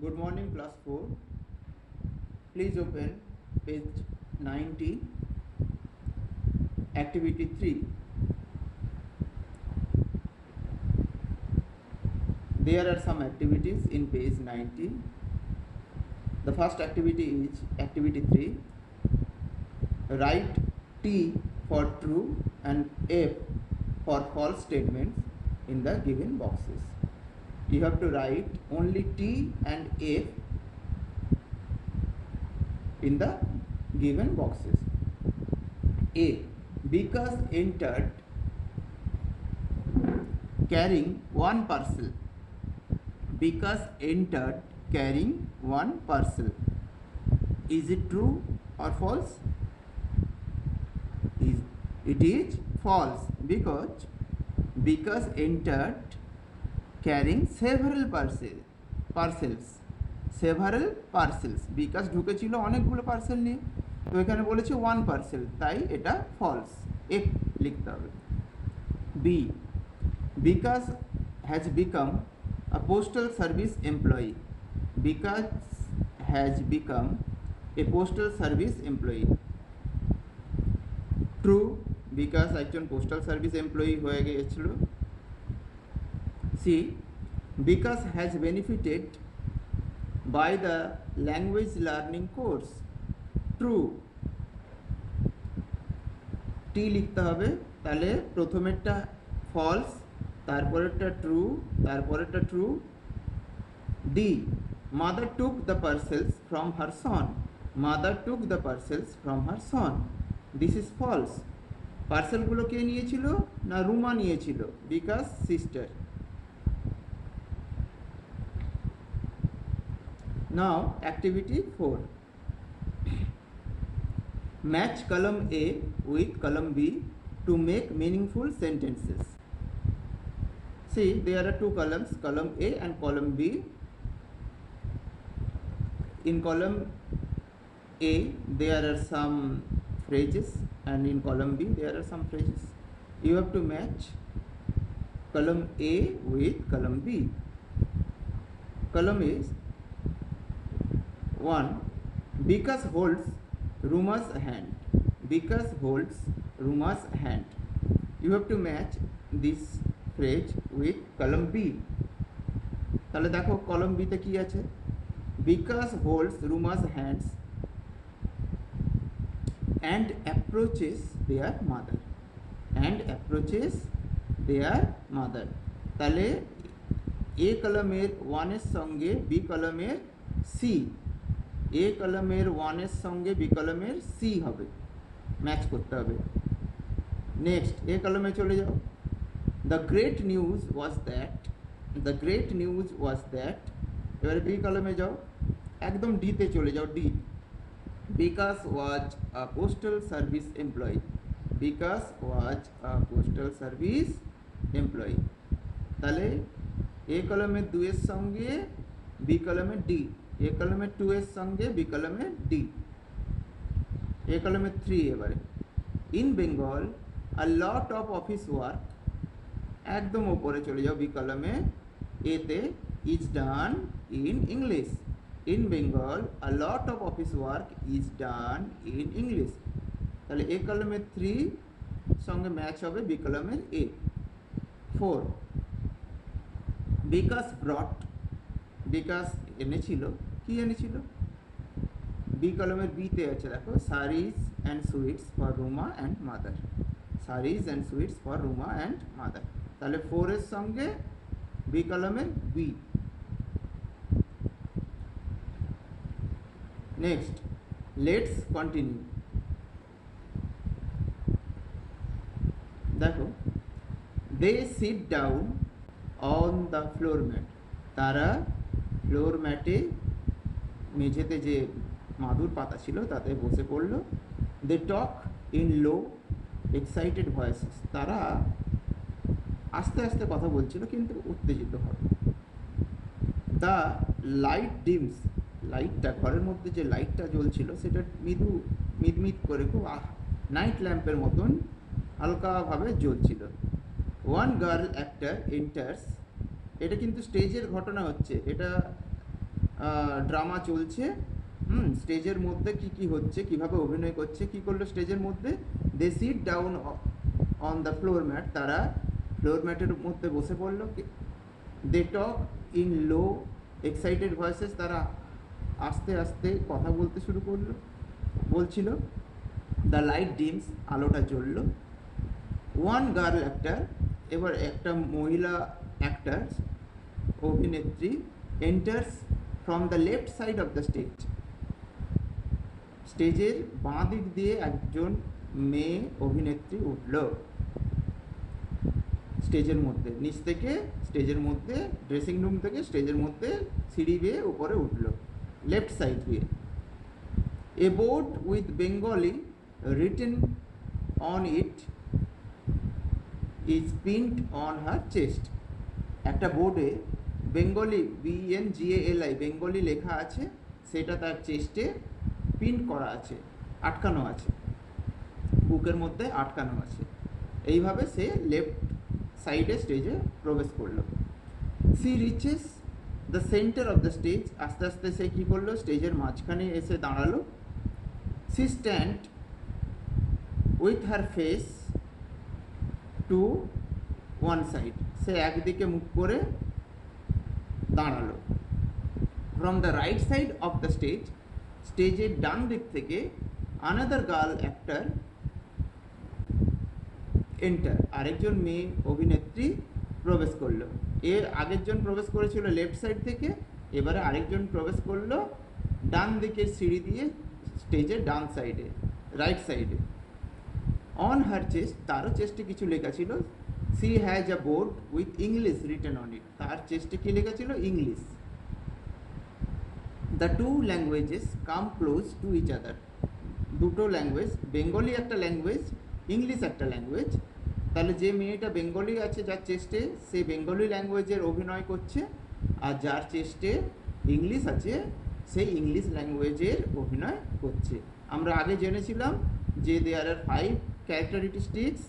Good morning, class 4. Please open page 90, activity 3. There are some activities in page 90. The first activity is activity 3. Write T for true and F for false statements in the given boxes. You have to write only T and F in the given boxes. A. Because entered carrying one parcel. Because entered carrying one parcel. Is it true or false? It is false because entered carrying several parcels. Several parcels Bikash ঢুকেছিল অনেকগুলো parcel নিয়ে, তো এখানে বলেছে one parcel, তাই এটা false, F লিখতে হবে। B, Bikash has become a postal service employee. Bikash has become a postal service employee. True, Bikash একজন পোস্টাল সার্ভিস এমপ্লয়ি হয়ে গিয়েছিল। C, Bikash has benefited by the language learning course. True. T লিখতে হবে, তাহলে প্রথমেরটা ফলস, তারপরেরটা ট্রু, তারপরেরটা true. D, mother took the parcels from her son. Mother took the parcels from her son. This is false. পার্সেলগুলো কে নিয়েছিল? না রুমা নিয়েছিল, বিকাশ sister. Now activity 4. Match column A with column B to make meaningful sentences. See, there are two columns, column A and column B. In column A there are some phrases and in column B there are some phrases. You have to match column A with column B. Column A is 1. Vikas holds Ruma's hand. Vikas holds Ruma's hand. You have to match this phrase with column B. তাহলে দেখো কলম B তে কি আছে? Vikas holds Ruma's hands and approaches their mother. And approaches their mother. তাহলে A কলমের 1 এর সঙ্গে B কলমের C, এ কলমের 1 এর সঙ্গে বি কলমের সি হবে, ম্যাচ করতে হবে। নেক্সট এ কলমে চলে যাও। The great news was that, the great news was that. এবারে বি কলমে যাও, একদম ডিতে চলে যাও, ডি। বিকাশ ওয়াজ আ পোস্টাল সার্ভিস এমপ্লয়ি। বিকাশ ওয়াজ আ পোস্টাল সার্ভিস এমপ্লয়ি। তাহলে এ কলমের 2 এর সঙ্গে বি কলমের ডি, এ কলমের 2 এর সঙ্গে বি কলমের ডি, এ কলমের 3। এবারে in Bengal a lot of office work, একদম ওপরে চলে যাও বি কলমে, এতে is done in English. In Bengal a lot of office work is done in English. তাহলে এ কলমের 3 সঙ্গে ম্যাচ হবে বি কলমের এ। 4. বিকাশ ব্রট, বিকাশ এনেছিল, কি এনেছিল? বি কলমের বিতে আছে, দেখো series and sweets for Ruma and mother. Series and sweets for Ruma and mother. তাহলে 4 এর সঙ্গে বি কলমের বি। Next let's continue. দেখো they sit down on the floor mat. তারা ফ্লোর ম্যাটে, মেঝেতে যে মাদুর পাতা ছিল তাতে বসে পড়লো। They talk in low excited voices. তারা আস্তে আস্তে কথা বলছিল কিন্তু উত্তেজিত হবে। দ্য লাইট ডিমস, লাইটটা ঘরের মধ্যে যে লাইটটা জ্বলছিল সেটা মিদমিদ করে খুব নাইট ল্যাম্পের মতন হালকাভাবে জ্বলছিল। ওয়ান গার্ল অ্যাক্টার এন্টার্স, এটা কিন্তু স্টেজের ঘটনা হচ্ছে, এটা ড্রামা চলছে, স্টেজের মধ্যে কি কি হচ্ছে, কিভাবে অভিনয় করছে, কি করলো স্টেজের মধ্যে, they sit down on the floor mat, তারা ফ্লোর ম্যাটের মধ্যে বসে পড়লো, they talk in low excited voices, তারা আস্তে আস্তে কথা বলতে শুরু বলছিল, দ্য লাইট ডিমস, আলোটা জ্বলল, ওয়ান গার্ল অ্যাক্টার, এবার একটা মহিলা অ্যাক্টার অভিনেত্রী enters from the left side of the stage, স্টেজের বাঁ দিক দিয়ে একজন মেয়ে অভিনেত্রী উঠল স্টেজের মধ্যে, নিচ থেকে স্টেজের মধ্যে, ড্রেসিং রুম থেকে স্টেজের মধ্যে সিঁড়ি বেয়ে উপরে উঠল লেফট সাইড দিয়ে। A board with Bengali written on it is pinned on her chest, একটা বোর্ডে বেঙ্গলি BNGALI বেঙ্গলি লেখা আছে, সেটা তার চেস্টে পিন করা আছে, আটকানো আছে, বুকের মধ্যে আটকানো আছে। এইভাবে সে লেফট সাইডে স্টেজে প্রবেশ করলো। She reaches the centre of the stage, আস্তে আস্তে সে কী করলো, স্টেজের মাঝখানে এসে দাঁড়ালো। She stand with her face to one side, সে একদিকে মুখ করে দাঁড়ালো। From the right side of the stage, স্টেজের ডান দিক থেকে আনাদার গার্ল অ্যাক্টার এন্টার, আরেকজন মেয়ে অভিনেত্রী প্রবেশ করলো। এর আগেরজন প্রবেশ করেছিল লেফট সাইড থেকে, এবারে আরেকজন প্রবেশ করলো ডান দিকের সিঁড়ি দিয়ে স্টেজের ডান সাইডে, রাইট সাইডে। অন হার চেস্ট, তারও চেস্টে কিছু লেখা ছিল। She has a board with English written on it, তার চেস্টে কী লেখা ছিল, English. The two languages come close to each other, দুটো ল্যাঙ্গুয়েজ, বেঙ্গলি একটা ল্যাঙ্গুয়েজ, ইংলিশ একটা ল্যাঙ্গুয়েজ। তাহলে যে মেয়েটা বেঙ্গলি আছে যার চেস্টে, সে বেঙ্গলি ল্যাঙ্গুয়েজের অভিনয় করছে, আর যার চেস্টে ইংলিশ আছে সেই ইংলিশ ল্যাঙ্গুয়েজের অভিনয় করছে। আমরা আগে জেনেছিলাম যে there are 5 characteristics,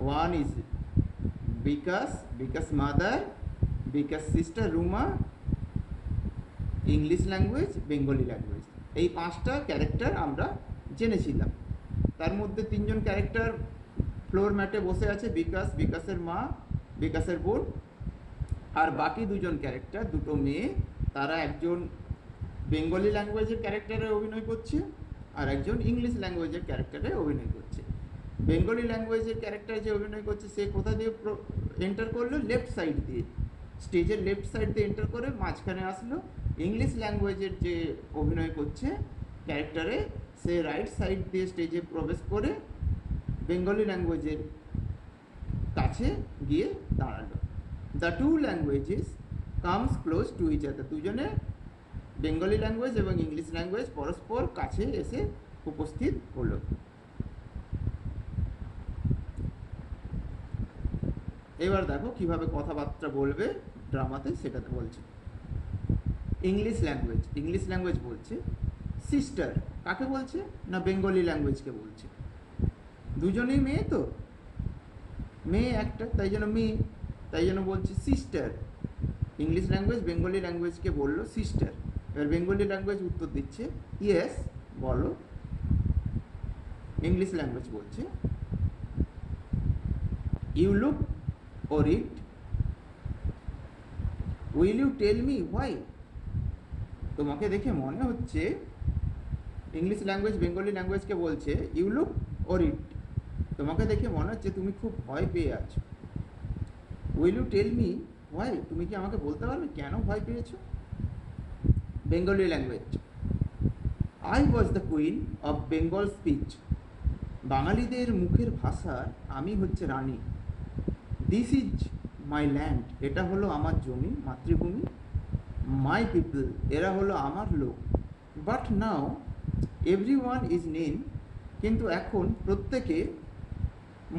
one is Bikash mother, Bikash sister Ruma, English language, Bengali language, এই 5টা ক্যারেক্টার আমরা জেনেছিলাম। তার মধ্যে 3জন ক্যারেক্টার ফ্লোর ম্যাটে বসে আছে, বিকাশের মা, বিকাশের বোন, আর বাকি 2জন ক্যারেক্টার, দুটো মেয়ে, তারা একজন বেঙ্গলি ল্যাঙ্গুয়েজের ক্যারেক্টারে অভিনয় করছে আর একজন ইংলিশ ল্যাঙ্গুয়েজের ক্যারেক্টারে অভিনয় করছে। বেঙ্গলি ল্যাঙ্গুয়েজের ক্যারেক্টার যে অভিনয় করছে সে কোথা দিয়ে এন্টার করলো, লেফট সাইড দিয়ে, স্টেজের লেফট সাইড দিয়ে এন্টার করে মাঝখানে আসলো। ইংলিশ ল্যাঙ্গুয়েজের যে অভিনয় করছে ক্যারেক্টারে, সে রাইট সাইড দিয়ে স্টেজে প্রবেশ করে বেঙ্গলি ল্যাঙ্গুয়েজের কাছে গিয়ে দাঁড়ালো। The two languages comes close to each other, দুজনে বেঙ্গলি ল্যাঙ্গুয়েজ এবং ইংলিশ ল্যাঙ্গুয়েজ পরস্পর কাছে এসে উপস্থিত হলো। এবার দেখো কিভাবে কথাবার্তা বলবে ড্রামাতে, সেটা বলছে। ইংলিশ ল্যাঙ্গুয়েজ বলছে সিস্টার, কাকে বলছে না বেঙ্গলি ল্যাঙ্গুয়েজকে বলছে, দুজনেই মেয়ে তো, মেয়ে একটা, তাই জন্য মেয়ে, তাই জন্য বলছে সিস্টার। ইংলিশ ল্যাঙ্গুয়েজ বেঙ্গলি ল্যাঙ্গুয়েজকে বললো সিস্টার। এবার বেঙ্গলি ল্যাঙ্গুয়েজ উত্তর দিচ্ছে ইয়েস, বলো। ইংলিশ ল্যাঙ্গুয়েজ বলছে you look or it, will you tell me why, তোমাকে দেখে মনে হচ্ছে, ইংলিশ ল্যাঙ্গুয়েজ বেঙ্গলি ল্যাঙ্গুয়েজকে বলছে ইউ লুক or it, তোমাকে দেখে মনে হচ্ছে তুমি খুব ভয় পেয়ে আছো। will you tell me why, তুমি কি আমাকে বলতে পারবে কেন ভয় পেয়েছো। Bengali language, I was the queen of Bengal speech, বাঙালিদের মুখের ভাষার আমি হচ্ছে রানী। দিস ইজ মাই ল্যান্ড, এটা হলো আমার জমি, মাতৃভূমি। মাই পিপল, এরা হলো আমার লোক। But now every one is name, কিন্তু এখন প্রত্যেকের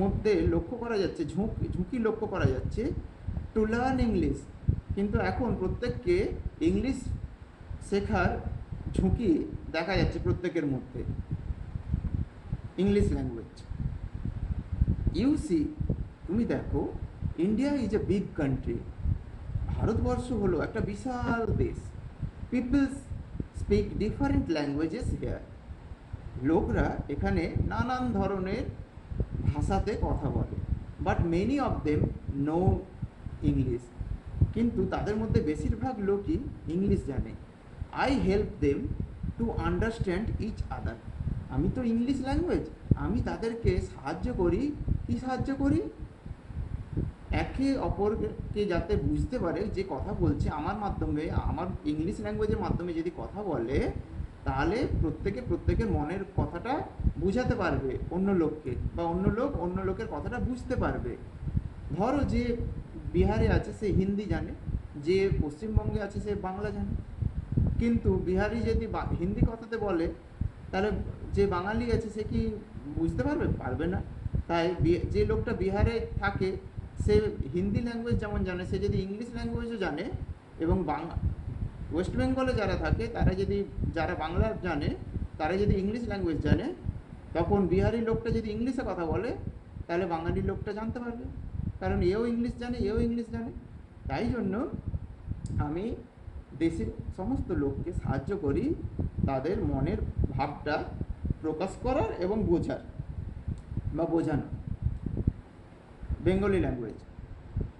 মধ্যে লক্ষ্য করা যাচ্ছে, ঝুঁকি লক্ষ্য করা যাচ্ছে। টু লার্ন ইংলিশ, কিন্তু এখন প্রত্যেককে ইংলিশ শেখার ঝুঁকি দেখা যাচ্ছে প্রত্যেকের মধ্যে। ইংলিশ ল্যাঙ্গুয়েজ, ইউ সি, তুমি দেখো, India is a big country, ভারতবর্ষ হলো একটা বিশাল দেশ। People speak different languages here. লোকরা এখানে নানান ধরনের ভাষাতে কথা বলে, but many of them know English, কিন্তু তাদের মধ্যে বেশিরভাগ লোকই ইংলিশ জানে। I help them to understand each other. আমি তো ইংলিশ ল্যাঙ্গুয়েজ, আমি তাদেরকে সাহায্য করি। কী সাহায্য করি? একে অপরকে যাতে বুঝতে পারে যে কথা বলছে আমার মাধ্যমে, আমার ইংলিশ ল্যাঙ্গুয়েজের মাধ্যমে যদি কথা বলে, তাহলে প্রত্যেকের মনের কথাটা বুঝাতে পারবে অন্য লোককে, বা অন্য লোক অন্য লোকের কথাটা বুঝতে পারবে। ধরো যে বিহারে আছে সে হিন্দি জানে, যে পশ্চিমবঙ্গে আছে সে বাংলা জানে, কিন্তু বিহারি যদি হিন্দি কথাতে বলে, তাহলে যে বাঙালি আছে সে কি বুঝতে পারবে? পারবে না। তাই যে লোকটা বিহারে থাকে সে হিন্দি ল্যাঙ্গুয়েজ যেমন জানে, সে যদি ইংলিশ ল্যাঙ্গুয়েজও জানে, এবং ওয়েস্ট বেঙ্গলে যারা থাকে তারা যদি, যারা বাংলা জানে তারা যদি ইংলিশ ল্যাঙ্গুয়েজ জানে, তখন বিহারি লোকটা যদি ইংলিশে কথা বলে তাহলে বাঙালি লোকটা জানতে পারবে, কারণ এও ইংলিশ জানে এও ইংলিশ জানে। তাই জন্য আমি দেশের সমস্ত লোককে সাহায্য করি তাদের মনের ভাবটা প্রকাশ করার এবং বোঝার বা বোঝানো। Bengali language,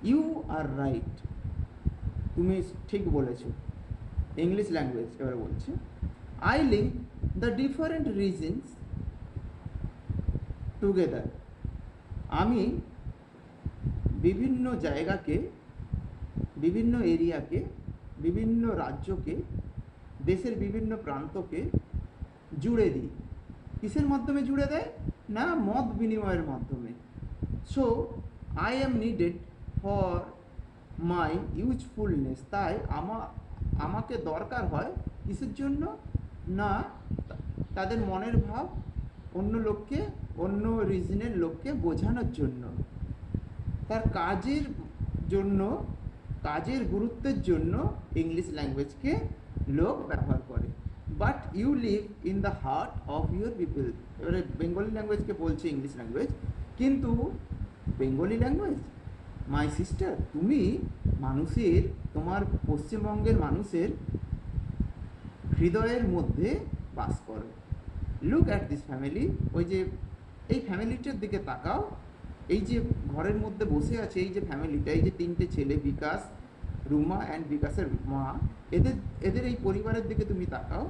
you are right, তুমি ঠিক বলেছো। ইংলিশ ল্যাঙ্গুয়েজ এবারে বলছি, I link the different reasons together. আমি বিভিন্ন জায়গাকে, বিভিন্ন এরিয়াকে, বিভিন্ন রাজ্যকে, দেশের বিভিন্ন প্রান্তকে জুড়ে দিই। কিসের মাধ্যমে জুড়ে দেয়? না, মত বিনিময়ের মাধ্যমে। So I am needed for my usefulness. তাই আমাকে দরকার হয় কিসের জন্য? না, তাদের মনের ভাব অন্য লোককে, অন্য রিজনের লোককে বোঝানোর জন্য, তার কাজের জন্য, কাজের গুরুত্বের জন্য ইংলিশ ল্যাঙ্গুয়েজকে লোক ব্যবহার করে। But you live in the heart of your people. এবারে বেঙ্গলি ল্যাঙ্গুয়েজকে বলছে ইংলিশ ল্যাঙ্গুয়েজ, কিন্তু বেঙ্গলি ল্যাঙ্গুয়েজ, মাই সিস্টার, তুমি মানুষের, তোমার পশ্চিমবঙ্গের মানুষের হৃদয়ের মধ্যে বাস করো। Look at this family. ওই যে এই ফ্যামিলিটার দিকে তাকাও, এই যে ঘরের মধ্যে বসে আছে এই যে ফ্যামিলিটা, এই যে তিনটে ছেলে, বিকাশ, রুমা অ্যান্ড বিকাশের মা, এদের এই পরিবারের দিকে তুমি তাকাও।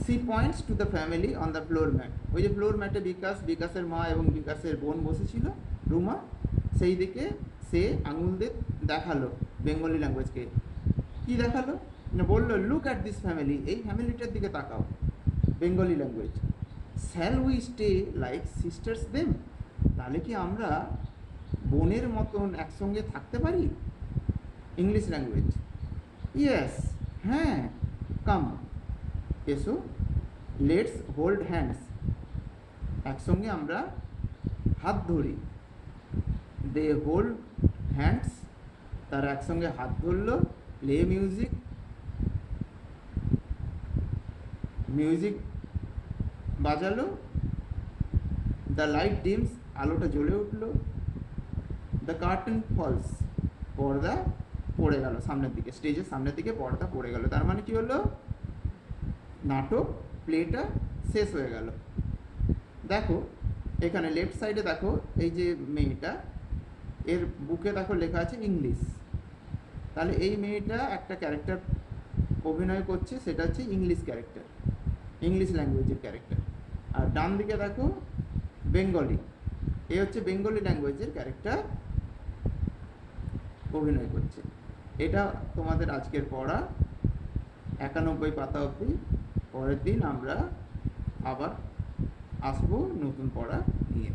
She points to the family on the floor mat. ওই যে ফ্লোর ম্যাটে বিকাশের মা এবং বিকাশের বোন বসেছিল, রুমা, সেই দিকে সে আঙুল দিয়ে দেখালো বেঙ্গলি ল্যাঙ্গুয়েজকে। কি দেখালো? না, বললো লুক অ্যাট দিস ফ্যামিলি, এই ফ্যামিলিটার দিকে তাকাও। Bengali language, shall we stay like sisters them. তাহলে কি আমরা বোনের মতন একসঙ্গে থাকতে পারি? ইংলিশ ল্যাঙ্গুয়েজ, ইয়েস, হ্যাঁ, কাম, এসো, লেটস হোল্ড হ্যান্ডস, একসঙ্গে আমরা হাত ধরি। দে হোল্ড হ্যান্ডস, তারা একসঙ্গে হাত ধরলো। প্লে মিউজিক, মিউজিক বাজালো। দ্য লাইট ডিমস, আলোটা জ্বলে উঠলো। দ্য কার্টেন ফলস, পর্দা পড়ে গেল সামনের দিকে, স্টেজের সামনের দিকে পর্দা পড়ে গেল। তার মানে কি হলো? নাটক, প্লেটা শেষ হয়ে গেল। দেখো এখানে লেফট সাইডে দেখো, এই যে মেয়েটা, এর বুকে দেখো লেখা আছে ইংলিশ। তাহলে এই মেয়েটা একটা ক্যারেক্টার অভিনয় করছে, সেটা হচ্ছে ইংলিশ ক্যারেক্টার, ইংলিশ ল্যাঙ্গুয়েজের ক্যারেক্টার। আর ডান দিকে দেখো বেঙ্গলি, এ হচ্ছে বেঙ্গলি ল্যাঙ্গুয়েজের ক্যারেক্টার অভিনয় করছে। এটা তোমাদের আজকের পড়া 91 পাতা অবধি। পরের দিন আমরা আবার আসবো নতুন পড়া নিয়ে।